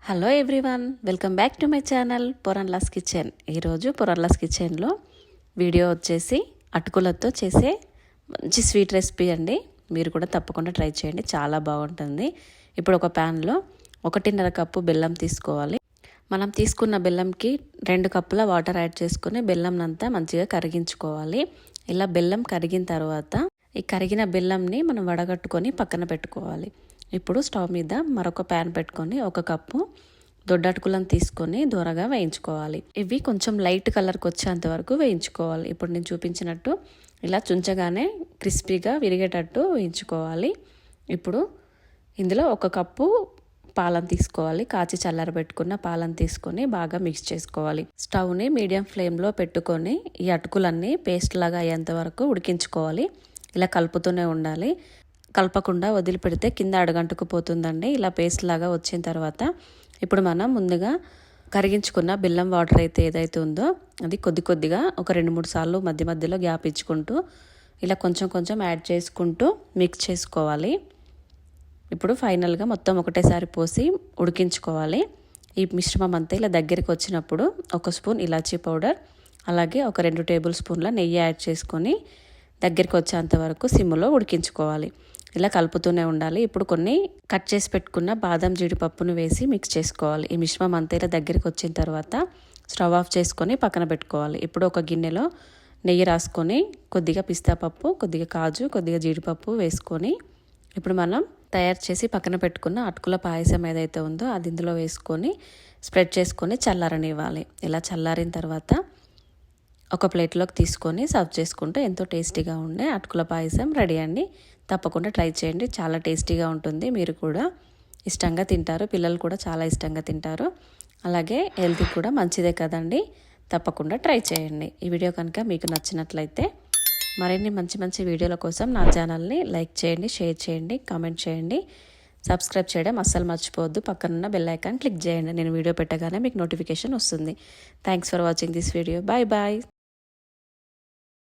Hello everyone, welcome back to my channel పొరన్లాస్ kitchen. ఈరోజు పొరన్లాస్ కిచెన్లో వీడియో వచ్చేసి అటుకులతో చేసే మంచి స్వీట్ రెసిపీ అండి. మీరు కూడా తప్పకుండా ట్రై చేయండి, చాలా బాగుంటుంది. ఇప్పుడు ఒక ప్యాన్లో 1.5 కప్పు బెల్లం తీసుకోవాలి. మనం తీసుకున్న బెల్లంకి 2 కప్పుల వాటర్ యాడ్ చేసుకుని బెల్లంనంతా మంచిగా కరిగించుకోవాలి. ఇలా బెల్లం కరిగిన తర్వాత ఈ కరిగిన బెల్లంని మనం వడగట్టుకొని పక్కన పెట్టుకోవాలి. ఇప్పుడు స్టవ్ మీద మరొక ప్యాన్ పెట్టుకొని 1 కప్పు దొడ్డటుకులను తీసుకొని దూరగా వేయించుకోవాలి. ఇవి కొంచెం లైట్ కలర్కి వచ్చేంత వరకు వేయించుకోవాలి. ఇప్పుడు నేను చూపించినట్టు ఇలా చుంచగానే క్రిస్పీగా విరిగేటట్టు వేయించుకోవాలి. ఇప్పుడు ఇందులో 1 కప్పు పాలను తీసుకోవాలి. కాచి చల్లారబెట్టుకున్న పాలను తీసుకొని బాగా మిక్స్ చేసుకోవాలి. స్టవ్ని మీడియం ఫ్లేమ్లో పెట్టుకొని ఈ అటుకులన్నీ పేస్ట్ లాగా అయ్యేంత వరకు ఉడికించుకోవాలి. ఇలా కలుపుతూనే ఉండాలి. కలపకుండా వదిలిపెడితే కింద అడుగంటుకుపోతుందండి. ఇలా పేస్ట్ లాగా వచ్చిన తర్వాత ఇప్పుడు మనం ముందుగా కరిగించుకున్న బెల్లం వాటర్ అయితే ఏదైతే ఉందో అది కొద్దిగా ఒక 2-3 సార్లు మధ్య మధ్యలో గ్యాప్ ఇచ్చుకుంటూ ఇలా కొంచెం యాడ్ చేసుకుంటూ మిక్స్ చేసుకోవాలి. ఇప్పుడు ఫైనల్గా మొత్తం ఒకటేసారి పోసి ఉడికించుకోవాలి. ఈ మిశ్రమం అంతా ఇలా దగ్గరికి వచ్చినప్పుడు 1 స్పూన్ ఇలాచీ పౌడర్, అలాగే ఒక 2 టేబుల్ స్పూన్ల నెయ్యి యాడ్ చేసుకొని దగ్గరికి వచ్చేంత వరకు సిమ్లో ఉడికించుకోవాలి. ఇలా కలుపుతూనే ఉండాలి. ఇప్పుడు కొన్ని కట్ చేసి పెట్టుకున్న బాదం జీడిపప్పును వేసి మిక్స్ చేసుకోవాలి. ఈ మిశ్రమం అంతా ఇలా దగ్గరికి వచ్చిన తర్వాత స్టవ్ ఆఫ్ చేసుకొని పక్కన పెట్టుకోవాలి. ఇప్పుడు ఒక గిన్నెలో నెయ్యి రాసుకొని కొద్దిగా పిస్తా పప్పు, కొద్దిగా కాజు, కొద్దిగా జీడిపప్పు వేసుకొని ఇప్పుడు మనం తయారు చేసి పక్కన పెట్టుకున్న అటుకుల పాయసం ఏదైతే ఉందో అది ఇందులో వేసుకొని స్ప్రెడ్ చేసుకొని చల్లారనివ్వాలి. ఇలా చల్లారిన తర్వాత ఒక ప్లేట్లోకి తీసుకొని సర్వ్ చేసుకుంటే ఎంతో టేస్టీగా ఉండే అటుకుల పాయసం రెడీ అండి. తప్పకుండా ట్రై చేయండి, చాలా టేస్టీగా ఉంటుంది. మీరు కూడా ఇష్టంగా తింటారు, పిల్లలు కూడా చాలా ఇష్టంగా తింటారు. అలాగే హెల్త్కి కూడా మంచిదే కదండి. తప్పకుండా ట్రై చేయండి. ఈ వీడియో కనుక మీకు నచ్చినట్లయితే మరిన్ని మంచి వీడియోల కోసం నా ఛానల్ని లైక్ చేయండి, షేర్ చేయండి, కామెంట్ చేయండి. సబ్స్క్రైబ్ చేయడం అస్సలు మర్చిపోవద్దు. పక్కనున్న బెల్ ఐకాన్ క్లిక్ చేయండి. నేను వీడియో పెట్టగానే మీకు నోటిఫికేషన్ వస్తుంది. Thanks for watching this video. Bye.